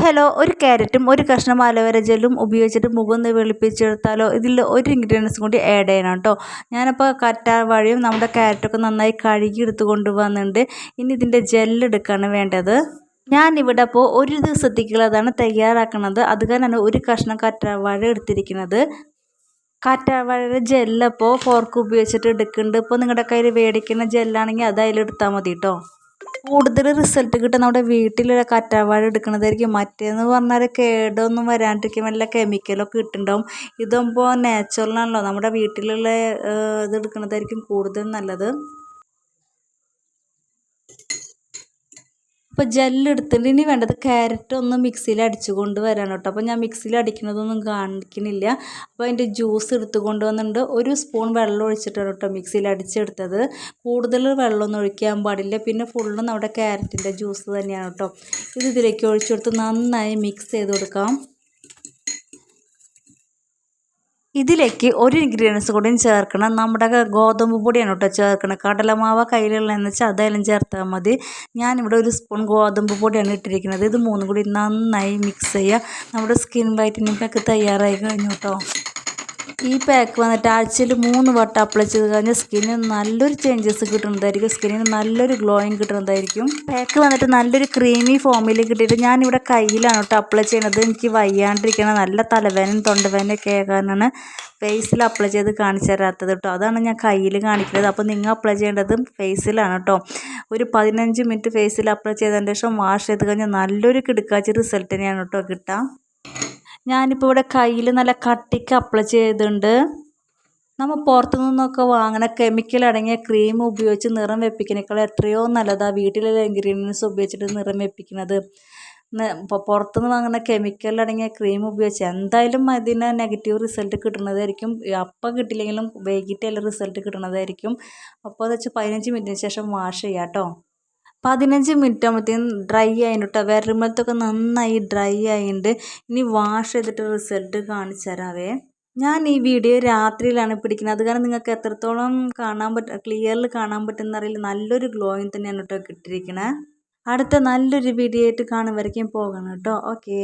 Hello, ഒരു ക്യാരറ്റും ഒരു കഷ്ണം അലോവേര ജെല്ലും ഉപയോഗിച്ചിട്ട് മുഖം ഒന്ന് വെളുപ്പിച്ചെടുത്താലോ. ഇതിൽ ഒരു ഇൻഗ്രീഡിയൻസ് കൂടി ആഡ് ചെയ്യണം കേട്ടോ. ഞാനപ്പോൾ കറ്റാർവാഴയും നമ്മുടെ ക്യാരറ്റൊക്കെ നന്നായി കഴുകി എടുത്ത് കൊണ്ടുവന്നിട്ടുണ്ട്. ഇനി ഇതിൻ്റെ ജെല്ലെടുക്കാണ് വേണ്ടത്. ഞാനിവിടെ അപ്പോൾ ഒരു ദിവസത്തേക്കുള്ളതാണ് തയ്യാറാക്കുന്നത്. അത് കാരണമാണ് ഒരു കഷ്ണം കറ്റാർവാഴ എടുത്തിരിക്കുന്നത്. കറ്റാർവാഴയുടെ ജെല്ലപ്പോൾ ഫോർക്ക് ഉപയോഗിച്ചിട്ട് എടുക്കുന്നുണ്ട്. ഇപ്പോൾ നിങ്ങളുടെ കയ്യിൽ മേടിക്കുന്ന ജെല്ലാണെങ്കിൽ അത് അതിലെടുത്താൽ മതി കേട്ടോ. കൂടുതൽ റിസൾട്ട് കിട്ടുക നമ്മുടെ വീട്ടിലുള്ള കറ്റാർവാഴ എടുക്കുന്നതായിരിക്കും. മറ്റേന്ന് പറഞ്ഞാൽ കേടൊന്നും വരാണ്ടിരിക്കും, വല്ല കെമിക്കലൊക്കെ ഇട്ടുണ്ടാവും. ഇതാകുമ്പോൾ നാച്ചുറലാണല്ലോ, നമ്മുടെ വീട്ടിലുള്ള ഇത് എടുക്കുന്നതായിരിക്കും കൂടുതൽ നല്ലത്. അപ്പോൾ ജെല്ലെടുത്തിട്ട് ഇനി വേണ്ടത് ക്യാരറ്റ് ഒന്ന് മിക്സിയിൽ അടിച്ചു കൊണ്ട് വരാണ് കേട്ടോ. അപ്പോൾ ഞാൻ മിക്സിയിൽ അടിക്കുന്നതൊന്നും കാണിക്കുന്നില്ല. അപ്പോൾ അതിൻ്റെ ജ്യൂസ് എടുത്ത് കൊണ്ടുവന്നിട്ടുണ്ട്. ഒരു സ്പൂൺ വെള്ളം ഒഴിച്ചിട്ടാണ് കേട്ടോ മിക്സിയിൽ അടിച്ചെടുത്തത്. കൂടുതൽ വെള്ളമൊന്നും ഒഴിക്കാൻ പാടില്ല. പിന്നെ ഫുള്ളും നമ്മുടെ ക്യാരറ്റിൻ്റെ ജ്യൂസ് തന്നെയാണ് കേട്ടോ. ഇത് ഇതിലേക്ക് ഒഴിച്ചെടുത്ത് നന്നായി മിക്സ് ചെയ്ത് കൊടുക്കാം. ഇതിലേക്ക് ഒരു ഇൻഗ്രീഡിയൻസ് കൂടിയും ചേർക്കണം. നമ്മുടെ ഗോതമ്പ് പൊടിയാണ് കേട്ടോ ചേർക്കണം. കടലമാവ് കയ്യിലുള്ളതെന്ന് വെച്ചാൽ അതായാലും ചേർത്താൽ മതി. ഞാനിവിടെ ഒരു സ്പൂൺ ഗോതമ്പ് പൊടിയാണ് ഇട്ടിരിക്കുന്നത്. ഇത് മൂന്നും കൂടി നന്നായി മിക്സ് ചെയ്യുക. നമ്മുടെ സ്കിൻ വൈറ്റനിങ് പാക്ക് തയ്യാറായി കഴിഞ്ഞു കേട്ടോ. ഈ പാക്ക് വന്നിട്ട് ആഴ്ചയിൽ 3 വട്ടം അപ്ലൈ ചെയ്ത് കഴിഞ്ഞാൽ സ്കിന്നിന് നല്ലൊരു ചേഞ്ചസ് കിട്ടുന്നതായിരിക്കും. സ്കിന്നിന് നല്ലൊരു ഗ്ലോയിങ് കിട്ടുന്നതായിരിക്കും. പാക്ക് വന്നിട്ട് നല്ലൊരു ക്രീമി ഫോമിൽ കിട്ടിയിട്ട് ഞാനിവിടെ കയ്യിലാണ് കേട്ടോ അപ്ലൈ ചെയ്യുന്നത്. എനിക്ക് വയ്യാണ്ടിരിക്കണം, നല്ല തലവേദനയും തൊണ്ടവേദനയൊക്കെ ആകാനാണ് ഫേസിൽ അപ്ലൈ ചെയ്ത് കാണിച്ചു തരാത്തത് കേട്ടോ. അതാണ് ഞാൻ കയ്യിൽ കാണിക്കുന്നത്. അപ്പോൾ നിങ്ങൾ അപ്ലൈ ചെയ്യേണ്ടത് ഫേസിലാണ് കേട്ടോ. ഒരു 15 മിനിറ്റ് ഫേസിൽ അപ്ലൈ ചെയ്തതിന് ശേഷം വാഷ് ചെയ്ത് കഴിഞ്ഞാൽ നല്ലൊരു കിടക്കാച്ച റിസൾട്ട് തന്നെയാണ് കേട്ടോ കിട്ടുക. ഞാനിപ്പോൾ ഇവിടെ കയ്യിൽ നല്ല കട്ടിക്ക് അപ്ലൈ ചെയ്തിട്ടുണ്ട്. നമ്മൾ പുറത്തു നിന്നൊക്കെ വാങ്ങുന്ന കെമിക്കൽ അടങ്ങിയ ക്രീം ഉപയോഗിച്ച് നിറം വെപ്പിക്കുന്നതിനേക്കാൾ എത്രയോ നല്ലതാണ് വീട്ടിലുള്ള ഇൻഗ്രീഡിയൻസ് ഉപയോഗിച്ചിട്ട് നിറം വെപ്പിക്കുന്നത്. പുറത്തുനിന്ന് വാങ്ങുന്ന കെമിക്കൽ അടങ്ങിയ ക്രീം ഉപയോഗിച്ച് എന്തായാലും അതിന് നെഗറ്റീവ് റിസൾട്ട് കിട്ടുന്നതായിരിക്കും. അപ്പം കിട്ടില്ലെങ്കിലും വൈകിട്ടല്ല റിസൾട്ട് കിട്ടുന്നതായിരിക്കും. അപ്പോൾ അത് വെച്ച് 15 മിനിറ്റിന് ശേഷം വാഷ് ചെയ്യാം കേട്ടോ. 15 മിനിറ്റ് ആകുമ്പോഴത്തേക്കും ഡ്രൈ ആയിട്ടുണ്ട് കേട്ടോ. വിരലുമത്തൊക്കെ നന്നായി ഡ്രൈ ആയിട്ടുണ്ട്. ഇനി വാഷ് ചെയ്തിട്ട് റിസൾട്ട് കാണിച്ചു തരാവേ. ഞാൻ ഈ വീഡിയോ രാത്രിയിലാണ് പിടിക്കുന്നത്. അത് കാരണം നിങ്ങൾക്ക് എത്രത്തോളം ക്ലിയറിൽ കാണാൻ പറ്റുന്ന അറിയില്ല. നല്ലൊരു ഗ്ലോയിങ് തന്നെയാണ് കേട്ടോ കിട്ടിയിരിക്കണേ. അടുത്ത നല്ലൊരു വീഡിയോ ആയിട്ട് കാണും വരയ്ക്കും പോകണം കേട്ടോ. ഓക്കേ.